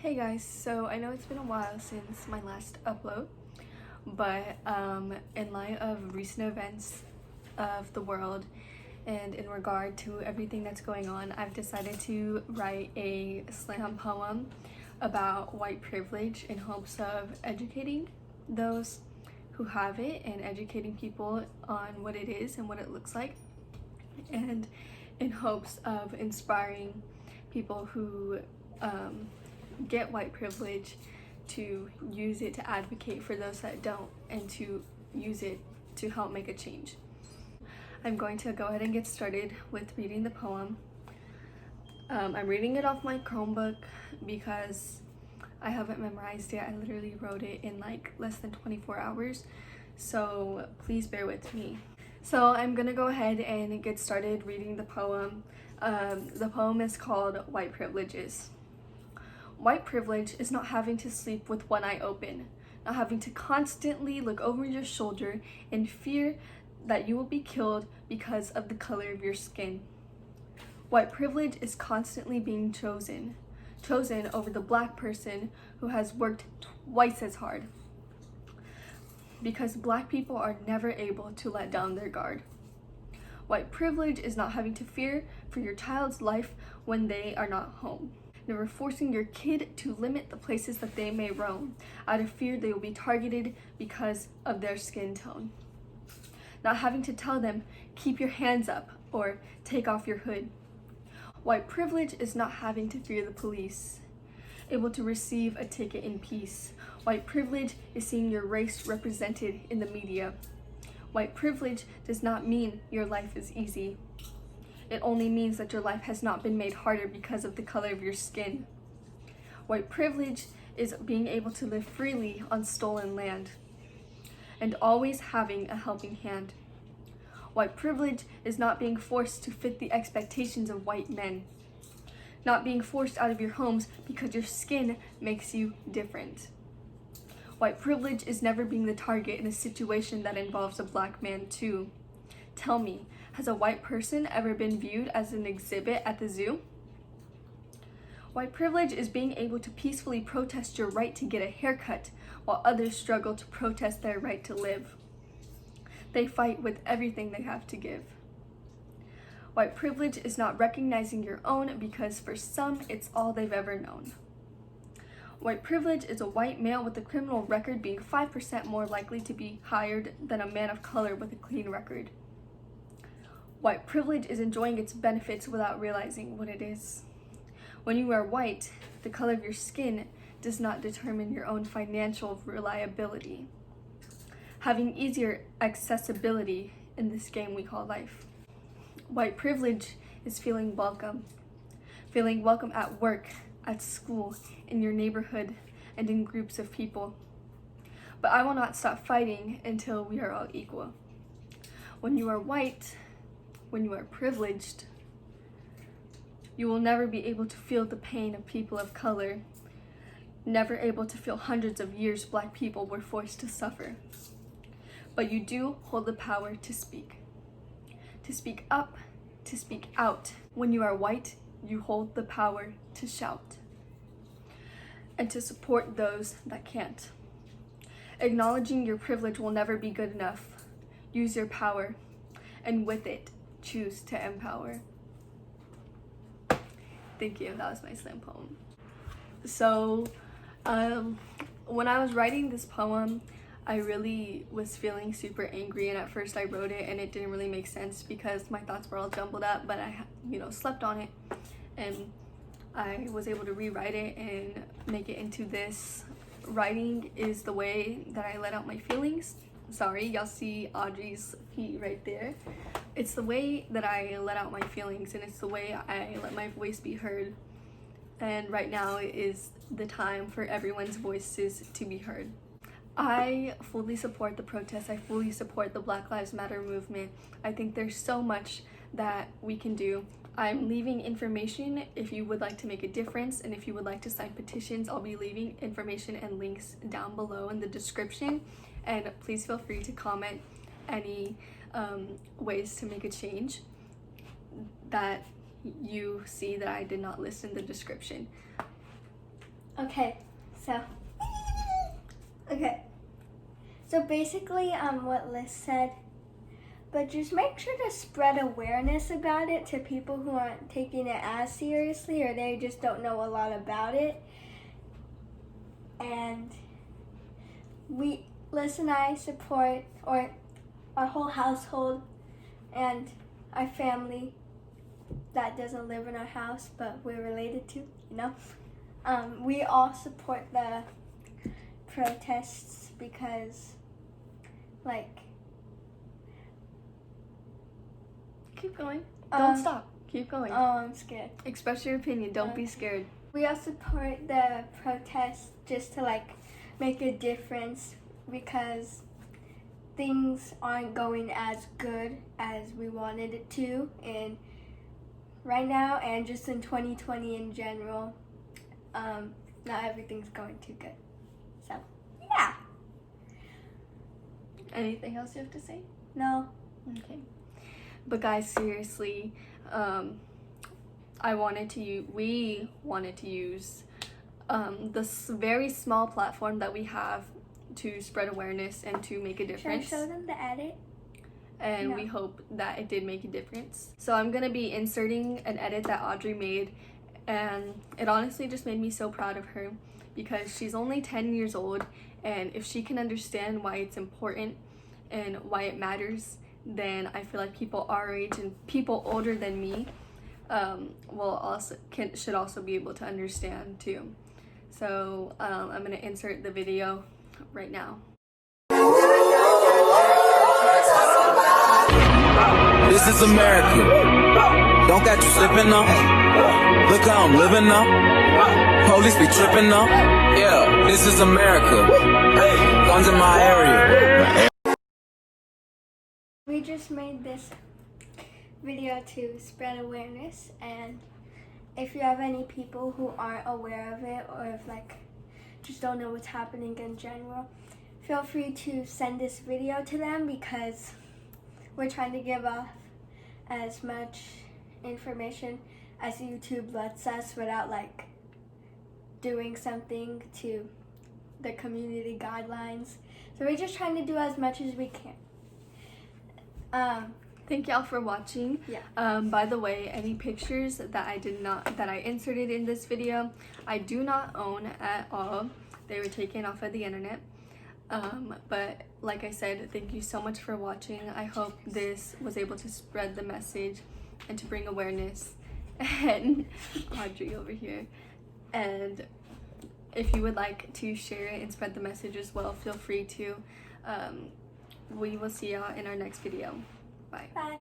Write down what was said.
Hey guys, so I know it's been a while since my last upload, but in light of recent events of the world and in regard to everything that's going on, I've decided to write a slam poem about white privilege in hopes of educating those who have it and educating people on what it is and what it looks like, and in hopes of inspiring people who get white privilege to use it to advocate for those that don't and to use it to help make a change. I'm going to go ahead and get started with reading the poem. I'm reading it off my Chromebook because I haven't memorized it. I literally wrote it in like less than 24 hours, so please bear with me. So I'm gonna go ahead and get started reading the poem. The poem is called White Privileges. White privilege is not having to sleep with one eye open, not having to constantly look over your shoulder in fear that you will be killed because of the color of your skin. White privilege is constantly being chosen over the black person who has worked twice as hard, because black people are never able to let down their guard. White privilege is not having to fear for your child's life when they are not home. Never forcing your kid to limit the places that they may roam, out of fear they will be targeted because of their skin tone. Not having to tell them, keep your hands up, or take off your hood. White privilege is not having to fear the police, able to receive a ticket in peace. White privilege is seeing your race represented in the media. White privilege does not mean your life is easy. It only means that your life has not been made harder because of the color of your skin. White privilege is being able to live freely on stolen land and always having a helping hand. White privilege is not being forced to fit the expectations of white men, not being forced out of your homes because your skin makes you different. White privilege is never being the target in a situation that involves a black man too. Tell me, has a white person ever been viewed as an exhibit at the zoo? White privilege is being able to peacefully protest your right to get a haircut while others struggle to protest their right to live. They fight with everything they have to give. White privilege is not recognizing your own because for some it's all they've ever known. White privilege is a white male with a criminal record being 5% more likely to be hired than a man of color with a clean record. White privilege is enjoying its benefits without realizing what it is. When you are white, the color of your skin does not determine your own financial reliability. Having easier accessibility in this game we call life. White privilege is feeling welcome at work, at school, in your neighborhood, and in groups of people. But I will not stop fighting until we are all equal. When you are white, when you are privileged, you will never be able to feel the pain of people of color, never able to feel hundreds of years black people were forced to suffer. But you do hold the power to speak up, to speak out. When you are white, you hold the power to shout and to support those that can't. Acknowledging your privilege will never be good enough. Use your power, and with it, choose to empower. Thank you. That was my slam poem. So, when I was writing this poem, I really was feeling super angry, and at first I wrote it and it didn't really make sense because my thoughts were all jumbled up, but I slept on it and I was able to rewrite it and make it into this. Writing is the way that I let out my feelings. Sorry, y'all see Audrey's feet right there. It's the way that I let out my feelings, and it's the way I let my voice be heard. And right now is the time for everyone's voices to be heard. I fully support the protests. I fully support the Black Lives Matter movement. I think there's so much that we can do. I'm leaving information if you would like to make a difference, and if you would like to sign petitions, I'll be leaving information and links down below in the description. And please feel free to comment any ways to make a change that you see that I did not list in the description. Okay, so so basically what Liz said, but just make sure to spread awareness about it to people who aren't taking it as seriously or they just don't know a lot about it. And Liz and I support, or our whole household and our family that doesn't live in our house but we're related to, we all support the protests because, keep going. Don't stop. Keep going. Oh, I'm scared. Express your opinion. Don't be scared. We all support the protests just to make a difference because things aren't going as good as we wanted it to, and right now and just in 2020 in general, not everything's going too good. So, yeah. Anything else you have to say? No. Okay. But guys, seriously, we wanted to use this very small platform that we have to spread awareness and to make a difference. Should I show them the edit? And No. we hope that it did make a difference. So I'm gonna be inserting an edit that Audrey made, and it honestly just made me so proud of her because she's only 10 years old, and if she can understand why it's important and why it matters, then I feel like people our age and people older than me should also be able to understand too. So I'm gonna insert the video right now. This is America. Don't got you slipping up. Look how I'm living up. Police be tripping up. Yeah, this is America. Guns in my area. We just made this video to spread awareness, and if you have any people who aren't aware of it or if just don't know what's happening in general, feel free to send this video to them because we're trying to give off as much information as YouTube lets us without doing something to the community guidelines. So we're just trying to do as much as we can. Thank y'all for watching. Yeah. By the way, any pictures that I inserted in this video, I do not own at all. They were taken off of the internet. But like I said, thank you so much for watching. I hope this was able to spread the message and to bring awareness. And Audrey over here. And if you would like to share it and spread the message as well, feel free to. We will see y'all in our next video. Bye. Bye.